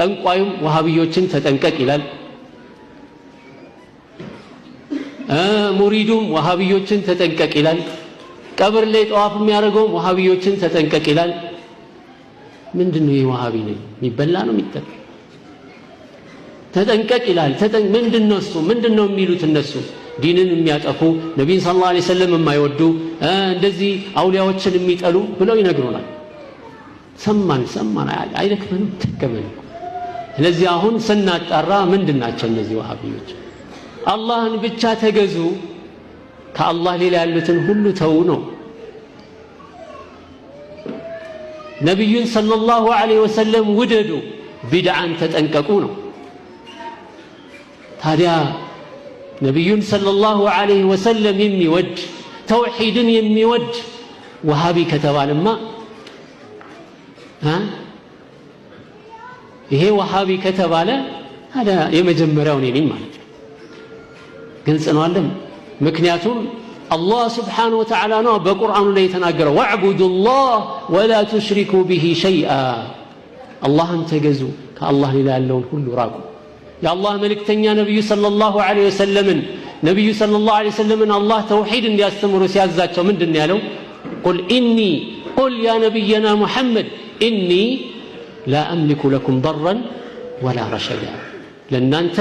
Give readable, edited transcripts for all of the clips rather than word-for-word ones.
ጠንቋዩም ወሃቢዮችን ተጠንቀቅ ይላል። ሙሪዱም ወሃቢዮችን ተጠንቀቅ ይላል። ቀብር ላይ ጠዋፍ የሚያደርገውም ወሃቢዮችን ተጠንቀቅ ይላል። ምንድነው ይሄ ወሃቢ ነው? የሚበላ ነው የሚጠጣ? ተጠንቀቅ ይላል። ምንድነው እሱ? ምንድነው የሚሉት እነሱ? ዲንን የሚያጠፉ ነብዩን ሰለላሁ ዐለይሂ ወሰለም የማይወዱ እንደዚህ አውሊያዎችን የሚጠሉ ብለው ይነግሩናል። ሰማን አይደክመንም ተከመን። ስለዚህ አሁን ስናጣራ ምንድናቸው እነዚህ ወሃቢዎች? አላህን ብቻ ተገዙ፣ ከአላህ ሌላ ያሉትን ሁሉ ተው ነው። ነብዩን ሰለላሁ ዐለይሂ ወሰለም ውደዱ፣ ቢድዓን ተጠንቀቁ ነው። ታዲያ ነብዩን ሰለላሁ ዐለይሂ ወሰለም የሚወድ ተውሂድን የሚወድ ወሃቢ ከተባለማ ይሄ ወሃቢ ከተባለ ታዲያ የመጀመሪያው እኔ ነኝ ማለት ነው። ግልጽ ነው አይደል? ምክንያቱም አላህ ስብሓነሁ ወተዓላ ነው በቁርአኑ ላይ የተናገረው ወዕቡዱላህ ወላ ቱሽሪኩ ቢሂ ሸይአ፣ አላህን ተገዙ ከአላህ ሌላ ያለውን ሁሉ ራቁ። የአላህ መልእክተኛ ነብዩ ሰለላሁ ዐለይሂ ወሰለምን አላህ ተውሂድ እንዲያስተምሩ ሲያዛቸው ምንድን ያለው? ቁል ያ ነቢየና ሙሐመድ ኢኒ ላ አምሊኩ ለኩም ضرا ወላ ረሸዳ፣ ለእናንተ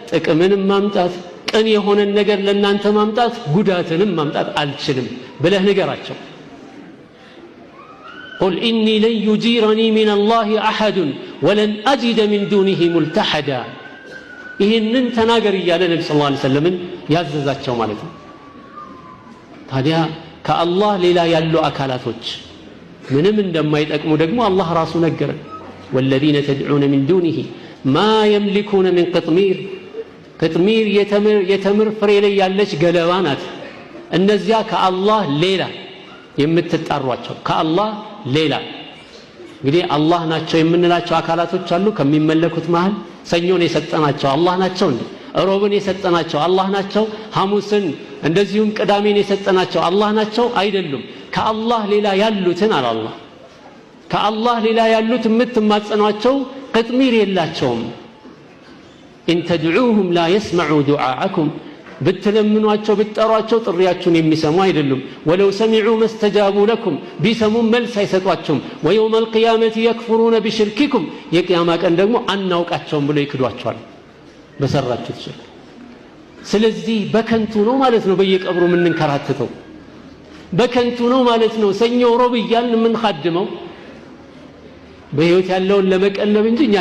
ጥቅምንም ማምጣት ቅን የሆነን ነገር ለእናንተ ማምጣት ጉዳትንም ማምጣት አልችልም ብለህ ንገራቸው። ቁል ኢኒ ለን ዩጂረኒ ሚን አላህ አሐዱን ወለን አጂደ ሚን ዱኒሂ ሙልተሐዳ። ይህንን ተናገር እያለ ነቢ ስ ላ ሰለምን ያዘዛቸው ማለት ነው። ታዲያ ከአላህ ሌላ ያሉ አካላቶች ምንም እንደማይጠቅሙ ደግሞ አላህ ራሱ ነገረን። ወለዚነ ተድዑነ ሚን ዱኒሂ ማ የምሊኩነ ሚን ቅጥሚር። ቅጥሚር የተምር ፍሬ ላይ ያለች ገለባ ናት። እነዚያ ከአላህ ሌላ የምትጣሯቸው ከአላህ ሌላ እንግዲህ አላህ ናቸው የምንላቸው አካላቶች አሉ ከሚመለኩት መሃል። ሰኞን የሰጠናቸው አላህ ናቸው እንዴ? ሮብን የሰጠናቸው አላህ ናቸው? ሐሙስን እንደዚሁም ቅዳሜን የሰጠናቸው አላህ ናቸው? አይደሉም። ከአላህ ሌላ ያሉትን አላህ ከአላህ ሌላ ያሉት የምትማጸኗቸው ቅጥሚር የላቸውም። ኢን ተድዑሁም ላ የስመዑ ዱዓአኩም፣ ብትለምኗቸው ብትጠሯቸው ጥሪያችሁን የሚሰሙ አይደሉም። ወለው ሰሚዑ መስተጃቡ ለኩም፣ ቢሰሙም መልስ አይሰጧቸውም። ወየውመ አልቂያመቲ የክፍሩነ ቢሽርኪኩም፣ የቅያማ ቀን ደግሞ አናውቃቸውም ብለው ይክዷቸዋል በሰራችሁት ሽርክ። ስለዚህ በከንቱ ነው ማለት ነው በየቀብሩ የምንንከራተተው፣ በከንቱ ነው ማለት ነው ሰኞ ሮብ እያልን የምንኻድመው በህይወት ያለውን ለመቀለብ እንጂ እኛ